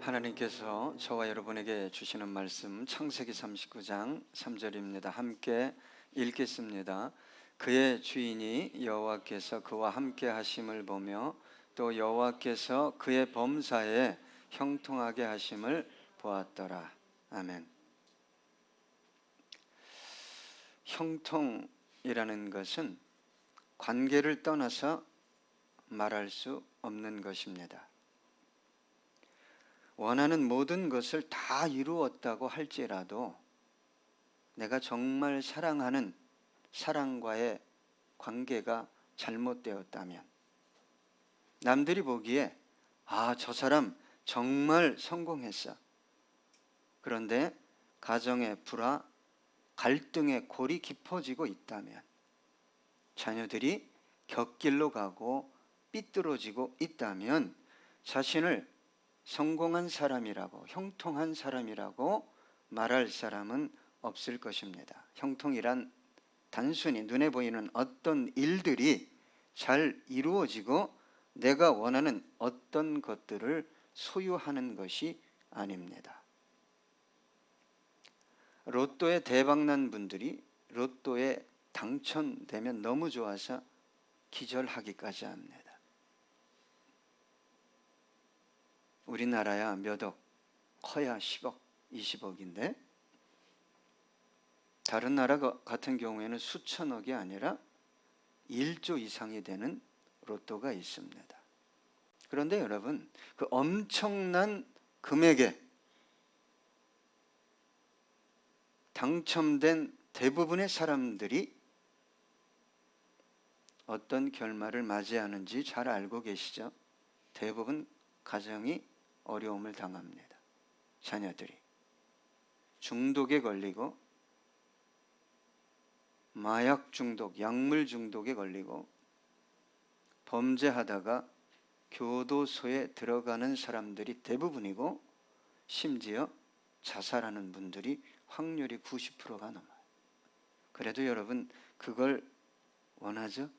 하나님께서 저와 여러분에게 주시는 말씀 창세기 39장 3절입니다. 함께 읽겠습니다. 그의 주인이 여호와께서 그와 함께 하심을 보며 또 여호와께서 그의 범사에 형통하게 하심을 보았더라. 아멘. 형통이라는 것은 관계를 떠나서 말할 수 없는 것입니다. 원하는 모든 것을 다 이루었다고 할지라도 내가 정말 사랑하는 사랑과의 관계가 잘못되었다면, 남들이 보기에 저 사람 정말 성공했어. 그런데 가정의 불화, 갈등의 골이 깊어지고 있다면, 자녀들이 곁길로 가고 삐뚤어지고 있다면 자신을 성공한 사람이라고, 형통한 사람이라고 말할 사람은 없을 것입니다. 형통이란 단순히 눈에 보이는 어떤 일들이 잘 이루어지고 내가 원하는 어떤 것들을 소유하는 것이 아닙니다. 로또에 대박난 분들이 로또에 당첨되면 너무 좋아서 기절하기까지 합니다. 우리나라야 몇 억, 커야 10억, 20억인데 다른 나라 같은 경우에는 수천억이 아니라 1조 이상이 되는 로또가 있습니다. 그런데 여러분, 그 엄청난 금액에 당첨된 대부분의 사람들이 어떤 결말을 맞이하는지 잘 알고 계시죠? 대부분 가정이 어려움을 당합니다. 자녀들이 중독에 걸리고, 마약 중독, 약물 중독에 걸리고, 범죄하다가 교도소에 들어가는 사람들이 대부분이고, 심지어 자살하는 분들이 확률이 90%가 넘어요. 그래도 여러분, 그걸 원하죠?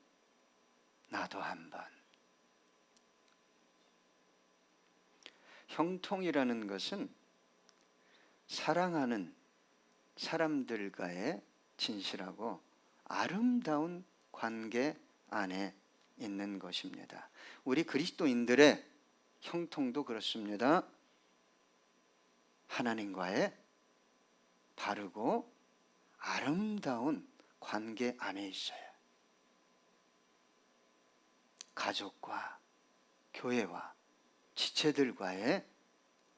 나도 한번. 형통이라는 것은 사랑하는 사람들과의 진실하고 아름다운 관계 안에 있는 것입니다. 우리 그리스도인들의 형통도 그렇습니다. 하나님과의 바르고 아름다운 관계 안에 있어요. 가족과 교회와 지체들과의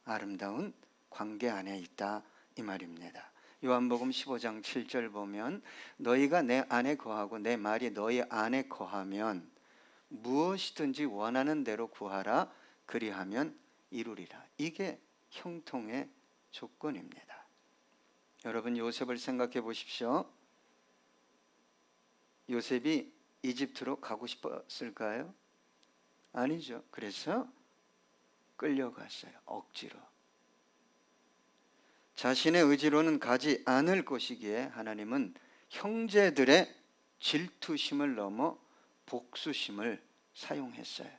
아름다운 관계 안에 있다, 이 말입니다. 요한복음 15장 7절 보면 너희가 내 안에 거하고 내 말이 너희 안에 거하면 무엇이든지 원하는 대로 구하라, 그리하면 이루리라. 이게 형통의 조건입니다. 여러분, 요셉을 생각해 보십시오. 요셉이 이집트로 가고 싶었을까요? 아니죠. 그래서 끌려갔어요. 억지로. 자신의 의지로는 가지 않을 것이기에 하나님은 형제들의 질투심을 넘어 복수심을 사용했어요.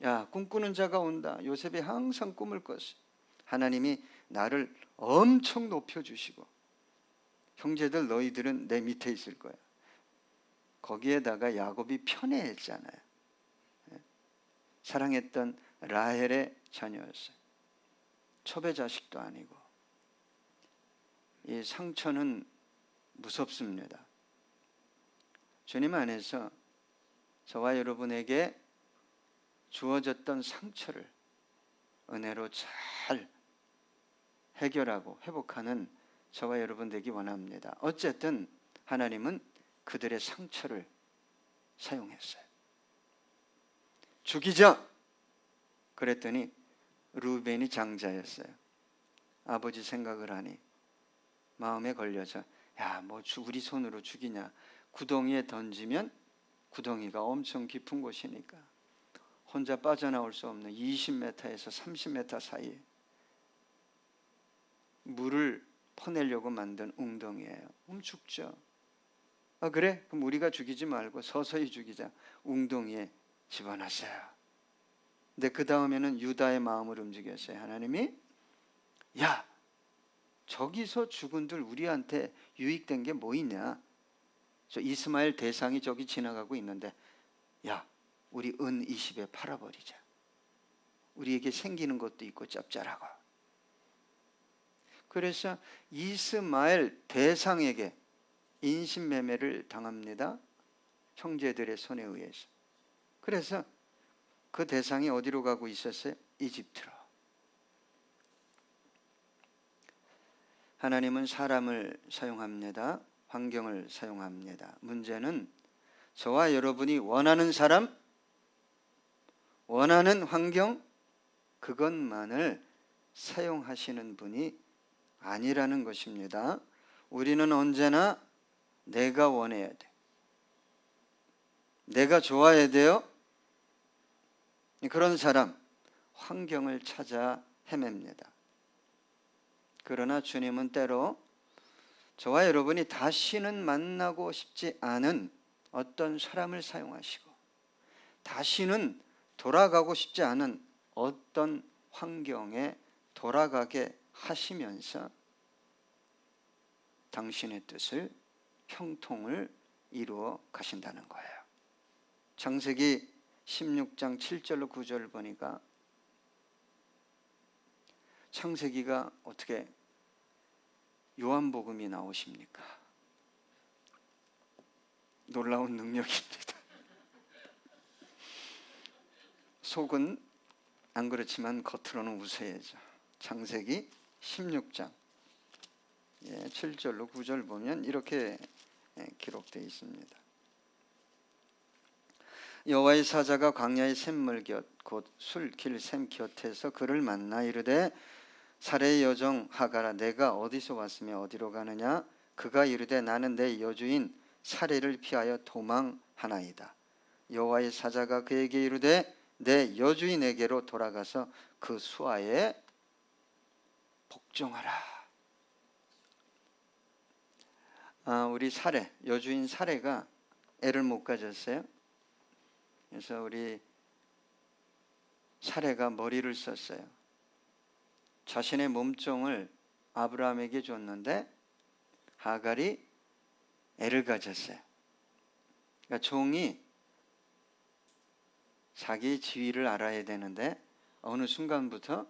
야, 꿈꾸는 자가 온다. 요셉이 항상 꿈을 꿨어요. 하나님이 나를 엄청 높여주시고, 형제들 너희들은 내 밑에 있을 거야. 거기에다가 야곱이 편애했잖아요. 사랑했던 라헬의 자녀였어요. 첩의 자식도 아니고. 이 상처는 무섭습니다. 주님 안에서 저와 여러분에게 주어졌던 상처를 은혜로 잘 해결하고 회복하는 저와 여러분 되기 원합니다. 어쨌든 하나님은 그들의 상처를 사용했어요. 죽이자! 그랬더니 루벤이 장자였어요. 아버지 생각을 하니 마음에 걸려서 우리 손으로 죽이냐. 구덩이에 던지면 구덩이가 엄청 깊은 곳이니까 혼자 빠져나올 수 없는 20m에서 30m 사이에 물을 퍼내려고 만든 웅덩이에요. 죽죠. 그래? 그럼 우리가 죽이지 말고 서서히 죽이자. 웅덩이에 집어넣었어요. 근데 그 다음에는 유다의 마음을 움직였어요. 하나님이 야, 저기서 죽은들 우리한테 유익된 게 뭐 있냐? 저 이스마엘 대상이 저기 지나가고 있는데 야, 우리 은 20에 팔아버리자. 우리에게 생기는 것도 있고 짭짤하고. 그래서 이스마엘 대상에게 인신매매를 당합니다. 형제들의 손에 의해서. 그래서 그 대상이 어디로 가고 있었어요? 이집트로. 하나님은 사람을 사용합니다. 환경을 사용합니다. 문제는 저와 여러분이 원하는 사람, 원하는 환경, 그것만을 사용하시는 분이 아니라는 것입니다. 우리는 언제나 내가 원해야 돼. 내가 좋아야 돼요. 그런 사람, 환경을 찾아 헤맵니다. 그러나 주님은 때로 저와 여러분이 다시는 만나고 싶지 않은 어떤 사람을 사용하시고 다시는 돌아가고 싶지 않은 어떤 환경에 돌아가게 하시면서 당신의 뜻을, 형통을 이루어 가신다는 거예요. 창세기 16장 7절로 9절 보니까 창세기가 어떻게 요한복음이 나오십니까? 놀라운 능력입니다. 속은 안 그렇지만 겉으로는 우세해져. 창세기 16장 7절로 9절 보면 이렇게 기록되어 있습니다. 여호와의 사자가 광야의 샘물 곁 곧 술길 샘 곁에서 그를 만나 이르되 사레의 여종 하가라 내가 어디서 왔으며 어디로 가느냐? 그가 이르되 나는 내 여주인 사레를 피하여 도망하나이다. 여호와의 사자가 그에게 이르되 내 여주인에게로 돌아가서 그 수하에 복종하라. 우리 사레, 여주인 사레가 애를 못 가졌어요. 그래서 우리 사레가 머리를 썼어요. 자신의 몸종을 아브라함에게 줬는데 하갈이 애를 가졌어요. 그러니까 종이 자기 지위를 알아야 되는데 어느 순간부터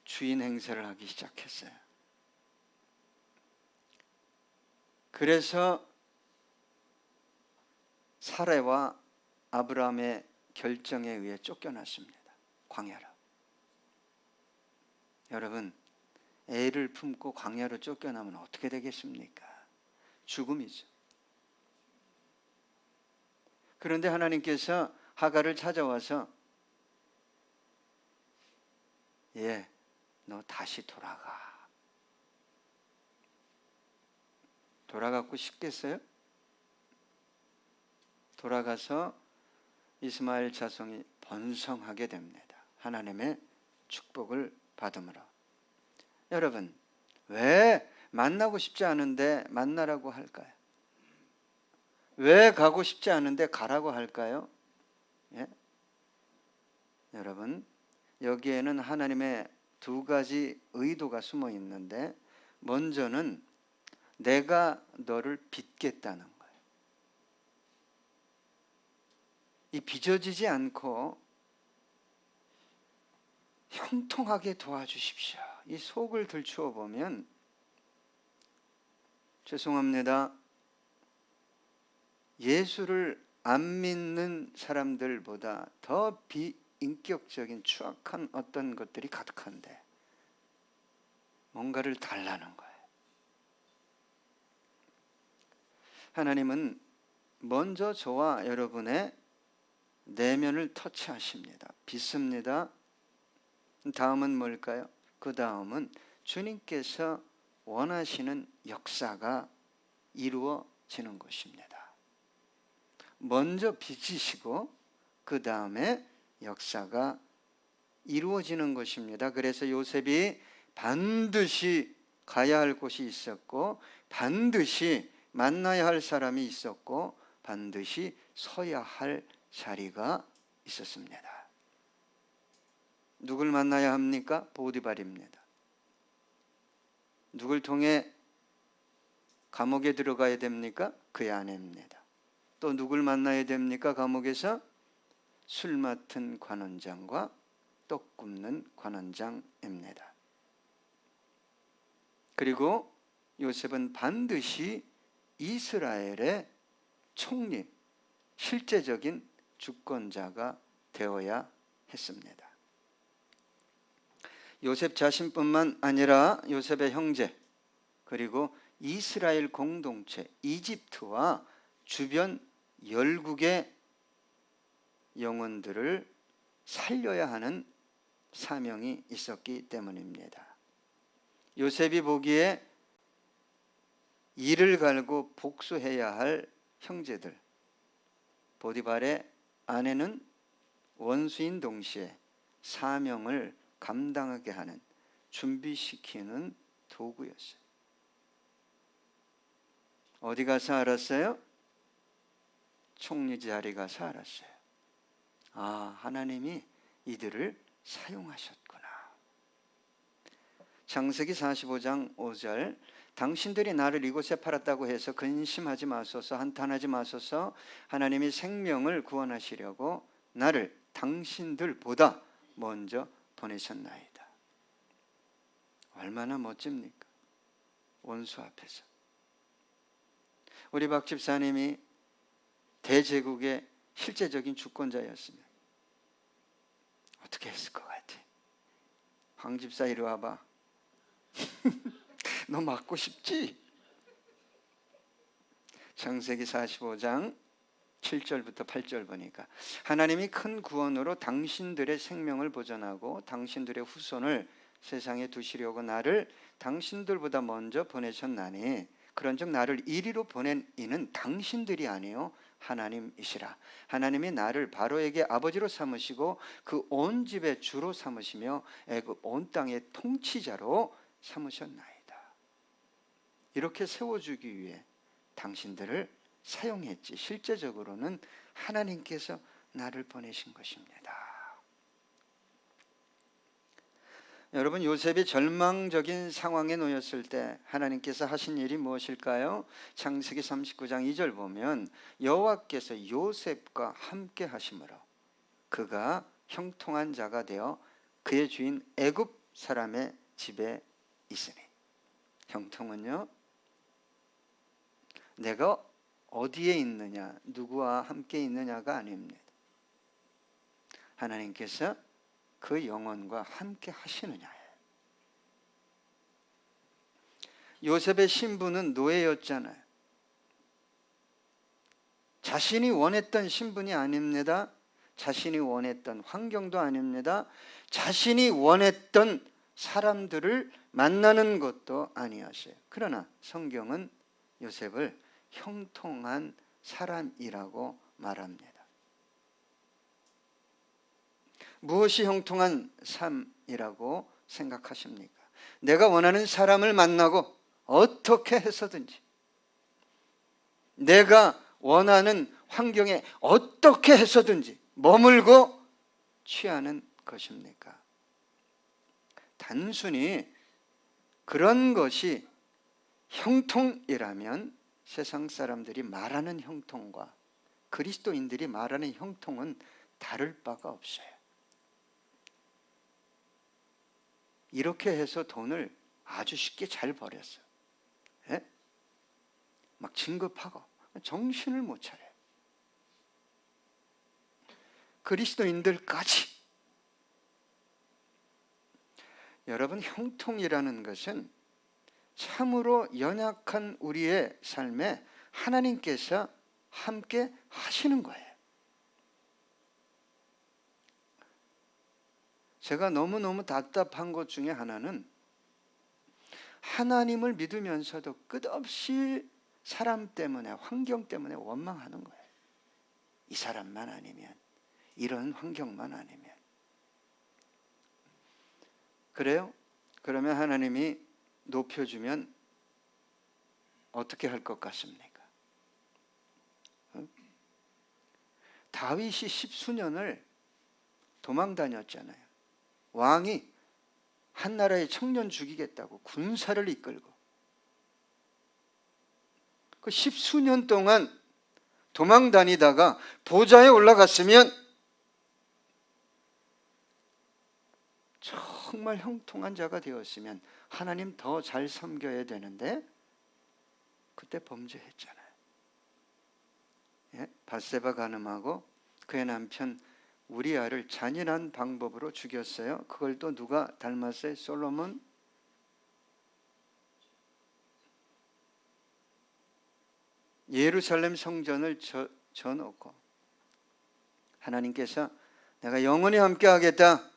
주인 행세를 하기 시작했어요. 그래서 사레와 아브라함의 결정에 의해 쫓겨났습니다. 광야로. 여러분, 애를 품고 광야로 쫓겨나면 어떻게 되겠습니까? 죽음이죠. 그런데 하나님께서 하갈을 찾아와서 너 다시 돌아가. 돌아가고 싶겠어요? 돌아가서 이스마엘 자손이 번성하게 됩니다. 하나님의 축복을 받음으로. 여러분, 왜 만나고 싶지 않은데 만나라고 할까요? 왜 가고 싶지 않은데 가라고 할까요? 여러분, 여기에는 하나님의 두 가지 의도가 숨어 있는데 먼저는 내가 너를 빚겠다는 거예요. 이 빚어지지 않고 형통하게 도와주십시오. 이 속을 들추어 보면 죄송합니다. 예수를 안 믿는 사람들보다 더 비인격적인 추악한 어떤 것들이 가득한데 뭔가를 달라는 거예요. 하나님은 먼저 저와 여러분의 내면을 터치하십니다. 빚습니다. 다음은 뭘까요? 그 다음은 주님께서 원하시는 역사가 이루어지는 것입니다. 먼저 빚으시고 그 다음에 역사가 이루어지는 것입니다. 그래서 요셉이 반드시 가야 할 곳이 있었고 반드시 만나야 할 사람이 있었고 반드시 서야 할 자리가 있었습니다. 누굴 만나야 합니까? 보디발입니다. 누굴 통해 감옥에 들어가야 됩니까? 그의 아내입니다. 또 누굴 만나야 됩니까? 감옥에서 술 맡은 관원장과 떡 굽는 관원장입니다. 그리고 요셉은 반드시 이스라엘의 총리, 실제적인 주권자가 되어야 했습니다. 요셉 자신뿐만 아니라 요셉의 형제, 그리고 이스라엘 공동체, 이집트와 주변 열국의 영혼들을 살려야 하는 사명이 있었기 때문입니다. 요셉이 보기에 이를 갈고 복수해야 할 형제들, 보디발의 아내는 원수인 동시에 사명을 감당하게 하는, 준비시키는 도구였어요. 어디 가서 알았어요? 총리 자리 가서 알았어요. 아, 하나님이 이들을 사용하셨구나. 창세기 45장 5절, 당신들이 나를 이곳에 팔았다고 해서 근심하지 마소서, 한탄하지 마소서. 하나님이 생명을 구원하시려고 나를 당신들보다 먼저 보내셨나이다. 얼마나 멋집니까? 원수 앞에서. 우리 박 집사님이 대제국의 실제적인 주권자였으면 어떻게 했을 것 같아? 황 집사 이리 와봐. 너 맞고 싶지? 창세기 45장 7절부터 8절 보니까 하나님이 큰 구원으로 당신들의 생명을 보존하고 당신들의 후손을 세상에 두시려고 나를 당신들보다 먼저 보내셨나니 그런즉 나를 이리로 보낸 이는 당신들이 아니요 하나님이시라. 하나님이 나를 바로에게 아버지로 삼으시고 그 온 집의 주로 삼으시며 애굽 온 땅의 통치자로 삼으셨나이다. 이렇게 세워주기 위해 당신들을 사용했지, 실제적으로는 하나님께서 나를 보내신 것입니다. 여러분, 요셉이 절망적인 상황에 놓였을 때 하나님께서 하신 일이 무엇일까요? 창세기 39장 2절 보면 여호와께서 요셉과 함께 하심으로 그가 형통한 자가 되어 그의 주인 애굽 사람의 집에 있으니. 형통은요, 내가 어디에 있느냐, 누구와 함께 있느냐가 아닙니다. 하나님께서 그 영혼과 함께 하시느냐예요. 요셉의 신분은 노예였잖아요. 자신이 원했던 신분이 아닙니다. 자신이 원했던 환경도 아닙니다. 자신이 원했던 사람들을 만나는 것도 아니었어요. 그러나 성경은 요셉을 형통한 사람이라고 말합니다. 무엇이 형통한 삶이라고 생각하십니까? 내가 원하는 사람을 만나고 어떻게 해서든지, 내가 원하는 환경에 어떻게 해서든지 머물고 취하는 것입니까? 단순히 그런 것이 형통이라면 세상 사람들이 말하는 형통과 그리스도인들이 말하는 형통은 다를 바가 없어요. 이렇게 해서 돈을 아주 쉽게 잘 벌였어요. 예? 막 진급하고 정신을 못 차려요. 그리스도인들까지. 여러분, 형통이라는 것은 참으로 연약한 우리의 삶에 하나님께서 함께 하시는 거예요. 제가 너무너무 답답한 것 중에 하나는 하나님을 믿으면서도 끝없이 사람 때문에, 환경 때문에 원망하는 거예요. 이 사람만 아니면, 이런 환경만 아니면. 그래요? 그러면 하나님이 높여주면 어떻게 할 것 같습니까? 다윗이 10수년을 도망 다녔잖아요. 왕이 한 나라의 청년 죽이겠다고 군사를 이끌고 그 십수년 동안 도망 다니다가 보좌에 올라갔으면 정말 형통한 자가 되었으면 하나님 더 잘 섬겨야 되는데 그때 범죄했잖아요. 예? 밧세바 간음하고 그의 남편 우리아를 잔인한 방법으로 죽였어요. 그걸 또 누가 닮았어요? 솔로몬. 예루살렘 성전을 져놓고 하나님께서 내가 영원히 함께 하겠다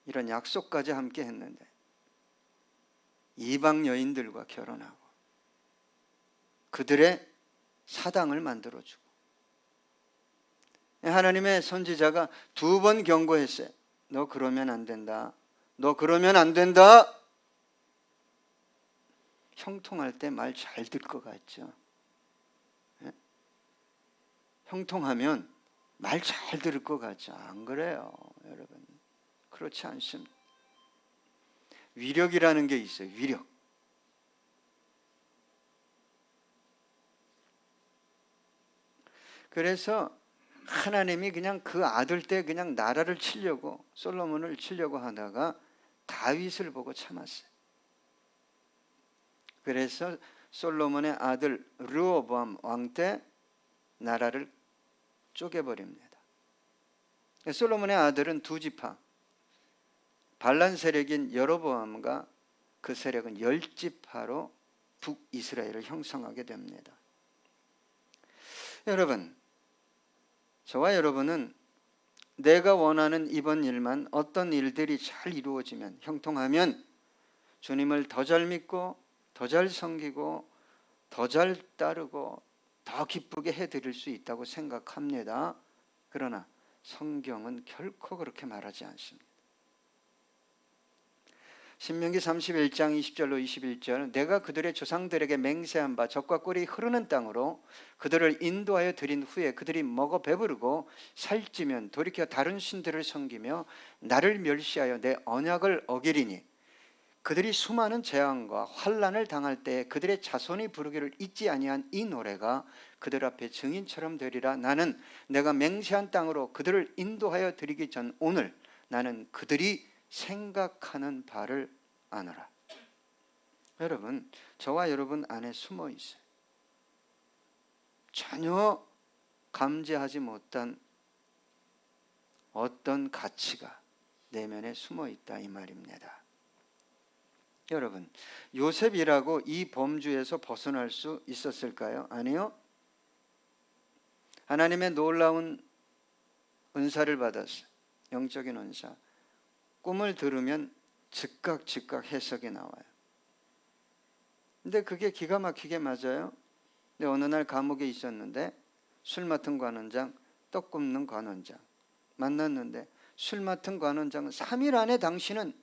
이런 약속까지 함께 했는데 이방 여인들과 결혼하고 그들의 사당을 만들어주고 하나님의 선지자가 2번 경고했어요. 너 그러면 안 된다. 너 그러면 안 된다. 형통할 때 말 잘 들 것 같죠? 예? 형통하면 말 잘 들을 것 같죠? 안 그래요, 여러분. 그렇지 않습니다. 위력이라는 게 있어요. 위력. 그래서 하나님이 그냥 그 아들 때 그냥 나라를 치려고 솔로몬을 치려고 하다가 다윗을 보고 참았어요. 그래서 솔로몬의 아들 르호보암 왕 때 나라를 쪼개버립니다. 솔로몬의 아들은 2지파 반란 세력인 여로보암과 그 세력은 10지파로 북이스라엘을 형성하게 됩니다. 여러분, 저와 여러분은 내가 원하는 이번 일만 어떤 일들이 잘 이루어지면 형통하면 주님을 더 잘 믿고 더 잘 섬기고 더 잘 따르고 더 기쁘게 해드릴 수 있다고 생각합니다. 그러나 성경은 결코 그렇게 말하지 않습니다. 신명기 31장 20절로 21절 내가 그들의 조상들에게 맹세한 바 젖과 꿀이 흐르는 땅으로 그들을 인도하여 드린 후에 그들이 먹어 배부르고 살찌면 돌이켜 다른 신들을 섬기며 나를 멸시하여 내 언약을 어기리니 그들이 수많은 재앙과 환난을 당할 때 그들의 자손이 부르기를 잊지 아니한 이 노래가 그들 앞에 증인처럼 되리라. 나는 내가 맹세한 땅으로 그들을 인도하여 드리기 전 오늘 나는 그들이 생각하는 바를 아노라. 여러분, 저와 여러분 안에 숨어 있어요. 전혀 감지하지 못한 어떤 가치가 내면에 숨어 있다 이 말입니다. 여러분, 요셉이라고 이 범주에서 벗어날 수 있었을까요? 아니요. 하나님의 놀라운 은사를 받았어요. 영적인 은사. 꿈을 들으면 즉각 해석이 나와요. 근데 그게 기가 막히게 맞아요. 근데 어느 날 감옥에 있었는데 술 맡은 관원장, 떡 굽는 관원장 만났는데 술 맡은 관원장은 3일 안에 당신은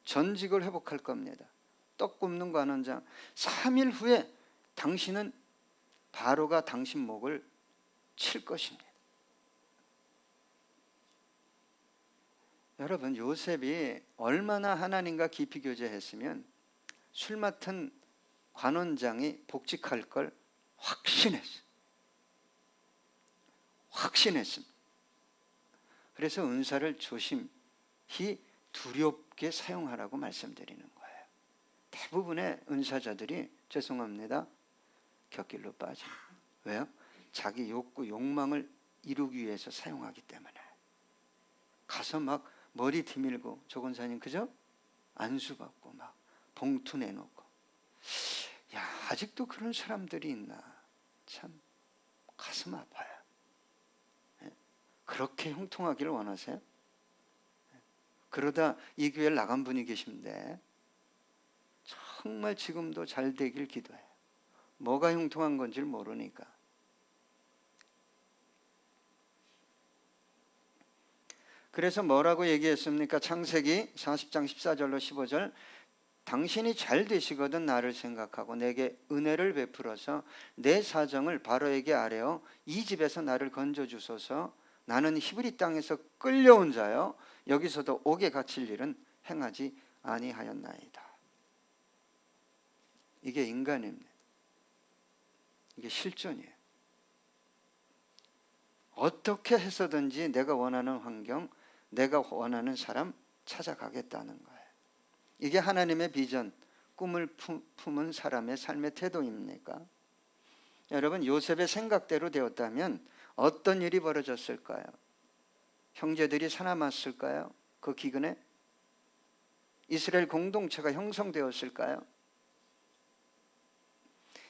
전직을 회복할 겁니다. 떡 굽는 관원장 3일 후에 당신은 바로가 당신 목을 칠 것입니다. 여러분, 요셉이 얼마나 하나님과 깊이 교제했으면 술 맡은 관원장이 복직할 걸 확신했어요. 확신했습니다. 그래서 은사를 조심히 두렵게 사용하라고 말씀드리는 거예요. 대부분의 은사자들이 죄송합니다. 곁길로 빠집니다. 왜요? 자기 욕구, 욕망을 이루기 위해서 사용하기 때문에. 가서 막 머리 디밀고 조 권사님 그죠? 안수받고 막 봉투 내놓고. 야, 아직도 그런 사람들이 있나. 참 가슴 아파요. 그렇게 형통하기를 원하세요? 그러다 이 교회를 나간 분이 계신데 정말 지금도 잘 되길 기도해요. 뭐가 형통한 건지를 모르니까. 그래서 뭐라고 얘기했습니까? 창세기 40장 14절로 15절 당신이 잘 되시거든 나를 생각하고 내게 은혜를 베풀어서 내 사정을 바로에게 아뢰어 이 집에서 나를 건져주소서. 나는 히브리 땅에서 끌려온 자요 여기서도 옥에 갇힐 일은 행하지 아니하였나이다. 이게 인간입니다. 이게 실존이에요. 어떻게 해서든지 내가 원하는 환경, 내가 원하는 사람 찾아가겠다는 거예요. 이게 하나님의 비전, 꿈을 품은 사람의 삶의 태도입니까? 여러분, 요셉의 생각대로 되었다면 어떤 일이 벌어졌을까요? 형제들이 살아남았을까요? 그 기근에? 이스라엘 공동체가 형성되었을까요?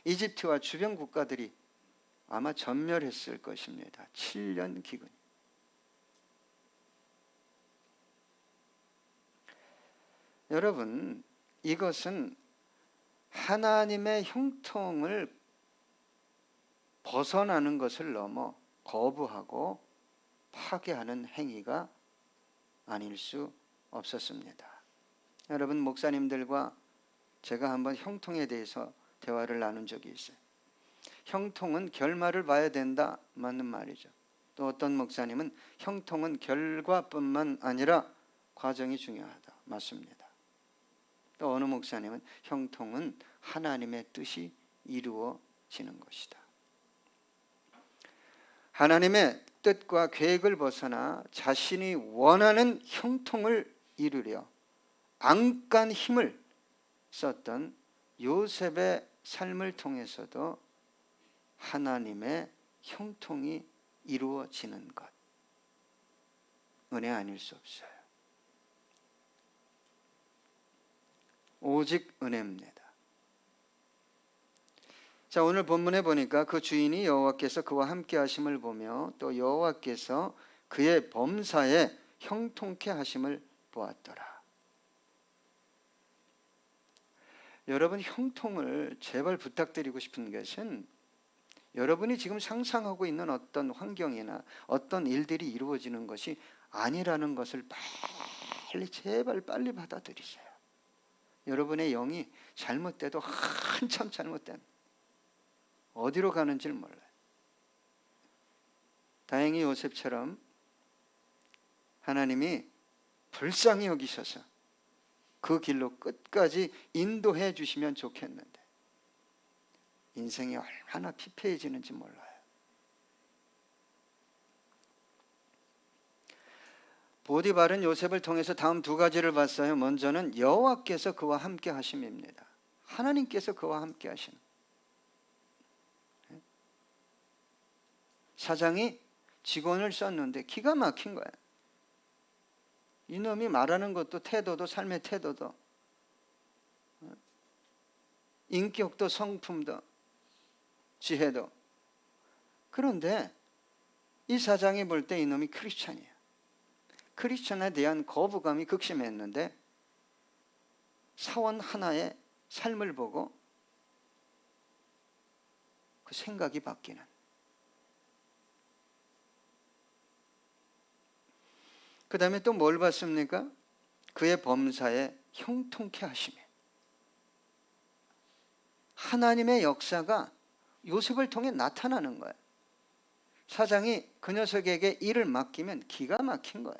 이집트와 주변 국가들이 아마 전멸했을 것입니다. 7년 기근. 여러분, 이것은 하나님의 형통을 벗어나는 것을 넘어 거부하고 파괴하는 행위가 아닐 수 없었습니다. 여러분, 목사님들과 제가 한번 형통에 대해서 대화를 나눈 적이 있어요. 형통은 결말을 봐야 된다, 맞는 말이죠. 또 어떤 목사님은 형통은 결과뿐만 아니라 과정이 중요하다, 맞습니다. 또 어느 목사님은 형통은 하나님의 뜻이 이루어지는 것이다. 하나님의 뜻과 계획을 벗어나 자신이 원하는 형통을 이루려 안간 힘을 썼던 요셉의 삶을 통해서도 하나님의 형통이 이루어지는 것, 은혜 아닐 수 없어요. 오직 은혜입니다. 자, 오늘 본문에 보니까 그 주인이 여호와께서 그와 함께 하심을 보며 또 여호와께서 그의 범사에 형통케 하심을 보았더라. 여러분, 형통을 제발 부탁드리고 싶은 것은 여러분이 지금 상상하고 있는 어떤 환경이나 어떤 일들이 이루어지는 것이 아니라는 것을 제발 빨리 받아들이세요. 여러분의 영이 잘못돼도 한참 잘못된, 어디로 가는지를 몰라요. 다행히 요셉처럼 하나님이 불쌍히 여기셔서 그 길로 끝까지 인도해 주시면 좋겠는데 인생이 얼마나 피폐해지는지 몰라요. 보디발은 요셉을 통해서 다음 두 가지를 봤어요. 먼저는 여호와께서 그와 함께 하심입니다. 하나님께서 그와 함께 하시는. 사장이 직원을 썼는데 기가 막힌 거야. 이놈이 말하는 것도 태도도, 삶의 태도도, 인격도, 성품도, 지혜도. 그런데 이 사장이 볼 때 이놈이 크리스찬이야. 크리스찬에 대한 거부감이 극심했는데 사원 하나의 삶을 보고 그 생각이 바뀌는. 그 다음에 또 뭘 봤습니까? 그의 범사에 형통케 하시며. 하나님의 역사가 요셉을 통해 나타나는 거예요. 사장이 그 녀석에게 일을 맡기면 기가 막힌 거예요.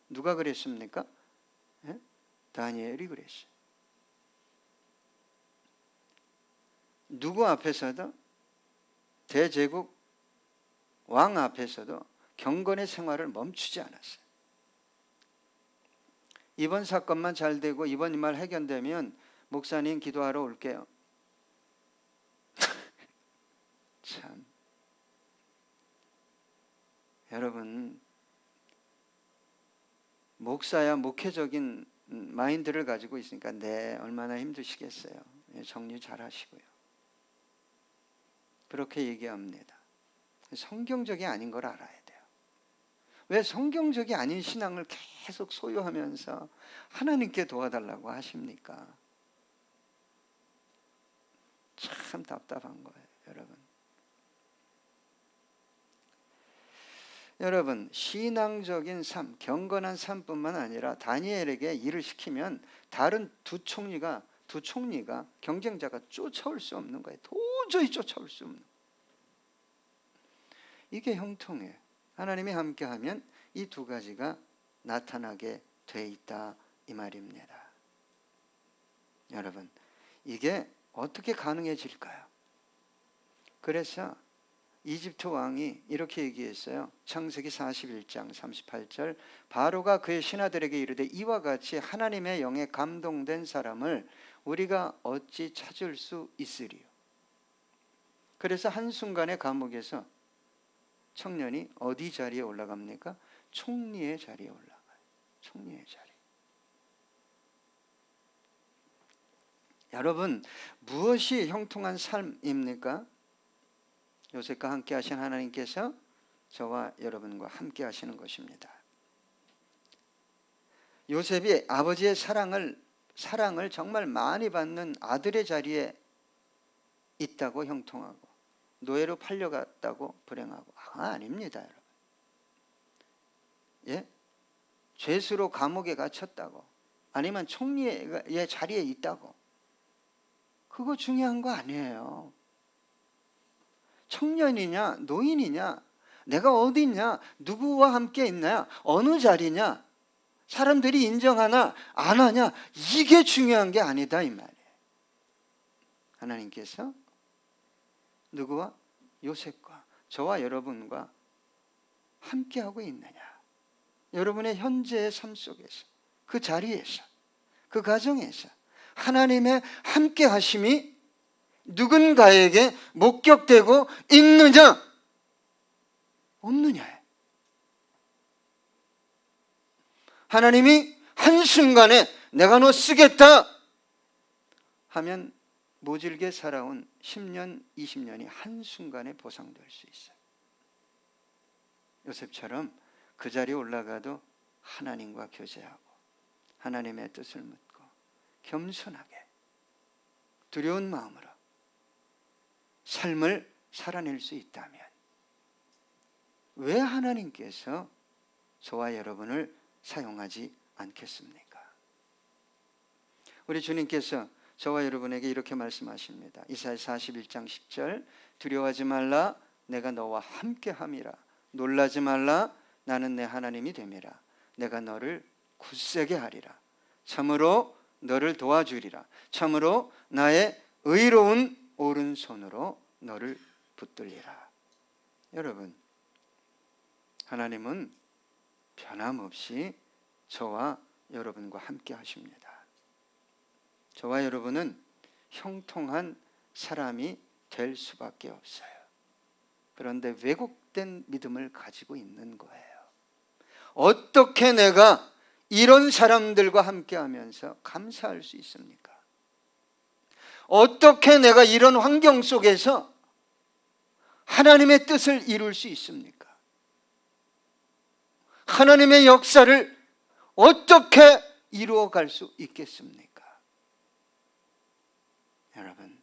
누가 그랬습니까? 예? 다니엘이 그랬어요. 누구 앞에서도, 대제국 왕 앞에서도 경건의 생활을 멈추지 않았어요. 이번 사건만 잘 되고 이번 이 말 해결되면 목사님 기도하러 올게요. 참, 여러분, 목사야 목회적인 마인드를 가지고 있으니까 네, 얼마나 힘드시겠어요. 정리 잘 하시고요. 그렇게 얘기합니다. 성경적이 아닌 걸 알아야 돼요. 왜 성경적이 아닌 신앙을 계속 소유하면서 하나님께 도와달라고 하십니까? 참 답답한 거예요, 여러분. 여러분, 신앙적인 삶, 경건한 삶뿐만 아니라 다니엘에게 일을 시키면 다른 두 총리가 경쟁자가 쫓아올 수 없는 거예요. 도저히 쫓아올 수 없는. 이게 형통이에요. 하나님이 함께하면 이 두 가지가 나타나게 돼 있다 이 말입니다. 여러분, 이게 어떻게 가능해질까요? 그래서 이집트 왕이 이렇게 얘기했어요. 창세기 41장 38절, 바로가 그의 신하들에게 이르되 이와 같이 하나님의 영에 감동된 사람을 우리가 어찌 찾을 수 있으리요. 그래서 한순간에 감옥에서 청년이 어디 자리에 올라갑니까? 총리의 자리에 올라가요. 총리의 자리. 여러분, 무엇이 형통한 삶입니까? 요셉과 함께 하신 하나님께서 저와 여러분과 함께 하시는 것입니다. 요셉이 아버지의 사랑을 정말 많이 받는 아들의 자리에 있다고 형통하고, 노예로 팔려갔다고 불행하고, 아닙니다, 여러분. 예? 죄수로 감옥에 갇혔다고, 아니면 총리의 자리에 있다고, 그거 중요한 거 아니에요. 청년이냐 노인이냐, 내가 어디 있냐, 누구와 함께 있냐, 어느 자리냐, 사람들이 인정하나 안 하냐, 이게 중요한 게 아니다 이 말이에요. 하나님께서 누구와? 요셉과 저와 여러분과 함께하고 있느냐, 여러분의 현재의 삶 속에서, 그 자리에서, 그 가정에서 하나님의 함께 하심이 누군가에게 목격되고 있느냐 없느냐. 하나님이 한순간에 내가 너 쓰겠다 하면 모질게 살아온 10년 20년이 한순간에 보상될 수 있어요. 요셉처럼 그 자리에 올라가도 하나님과 교제하고 하나님의 뜻을 묻고 겸손하게 두려운 마음으로 삶을 살아낼 수 있다면 왜 하나님께서 저와 여러분을 사용하지 않겠습니까? 우리 주님께서 저와 여러분에게 이렇게 말씀하십니다. 이사야 41장 10절, 두려워하지 말라, 내가 너와 함께함이라. 놀라지 말라, 나는 내 하나님이 됨이라. 내가 너를 굳세게 하리라. 참으로 너를 도와주리라. 참으로 나의 의로운 오른손으로 너를 붙들리라. 여러분, 하나님은 변함없이 저와 여러분과 함께 하십니다. 저와 여러분은 형통한 사람이 될 수밖에 없어요. 그런데 왜곡된 믿음을 가지고 있는 거예요. 어떻게 내가 이런 사람들과 함께 하면서 감사할 수 있습니까? 어떻게 내가 이런 환경 속에서 하나님의 뜻을 이룰 수 있습니까? 하나님의 역사를 어떻게 이루어갈 수 있겠습니까? 여러분,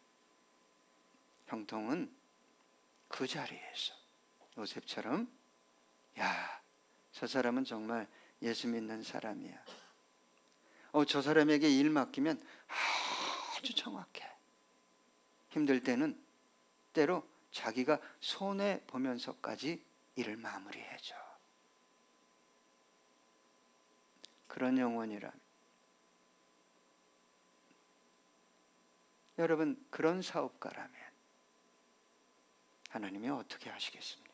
형통은 그 자리에서 요셉처럼, 야, 저 사람은 정말 예수 믿는 사람이야. 저 사람에게 일 맡기면 아주 정확해. 힘들 때는 때로 자기가 손해 보면서까지 일을 마무리해줘. 그런 영혼이라면, 여러분, 그런 사업가라면 하나님이 어떻게 하시겠습니까?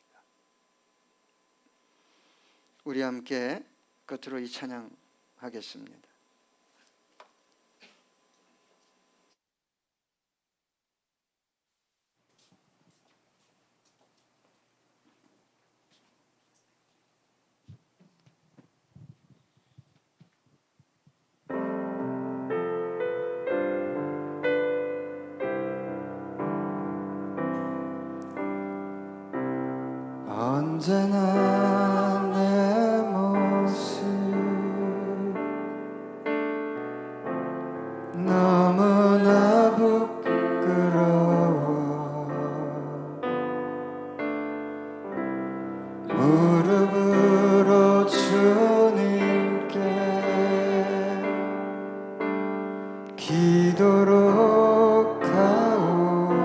우리 함께 끝으로 이 찬양 하겠습니다. 언제나 내 모습 너무나 부끄러워 무릎으로 주님께 기도로 가오니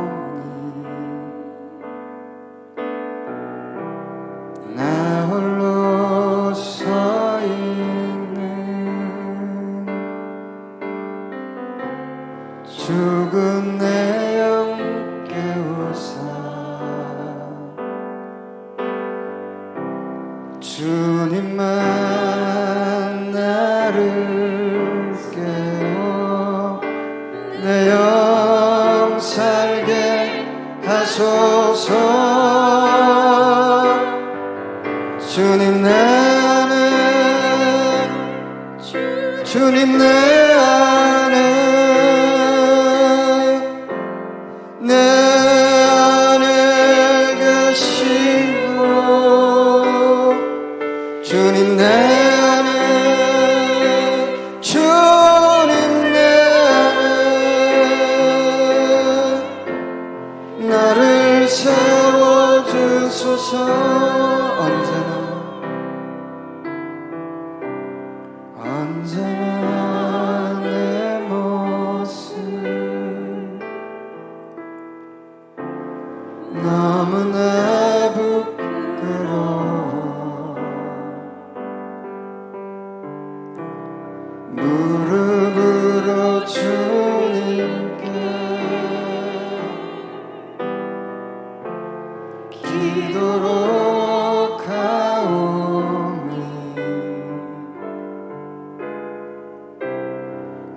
나 홀로 서 있는 죽은 내 영 깨우사 주님만 나를 깨워 내 영 살게 하소서. 주님 내 안에 주님 내 안에 내 안에 계시고 주님 내 안에 주님 내 안에 나를 세워주소서. 언제나 내 모습 너무나 부끄러워 무릎으로 주님께 기도로 가오니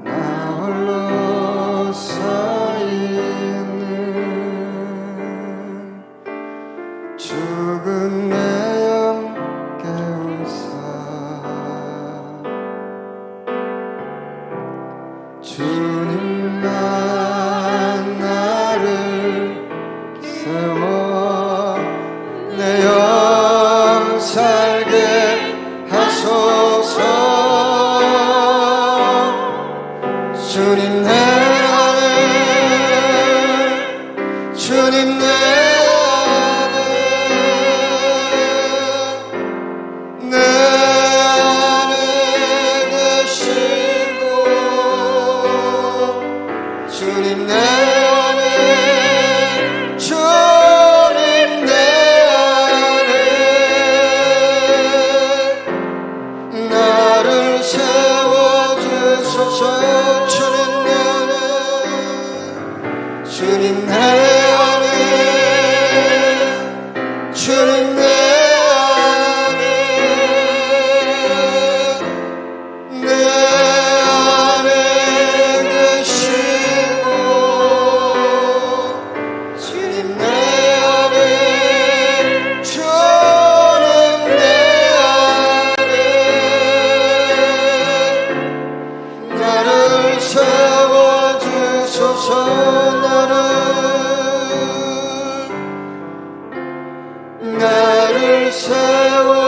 나 홀로 서 있는 죽은 내 영 깨우사 주님만 나를 세워 내 영 살게 하소서. 주님 내 안에 주님 내 안에 내 안에 계시고 주님 내 안에 주님 내 안에 나를 세워주소서. 주님 내 안에 주님 내 안에 내 안에 계시고 주님 내 안에 주님 내 안에 나를 세워주소서. 나를 세워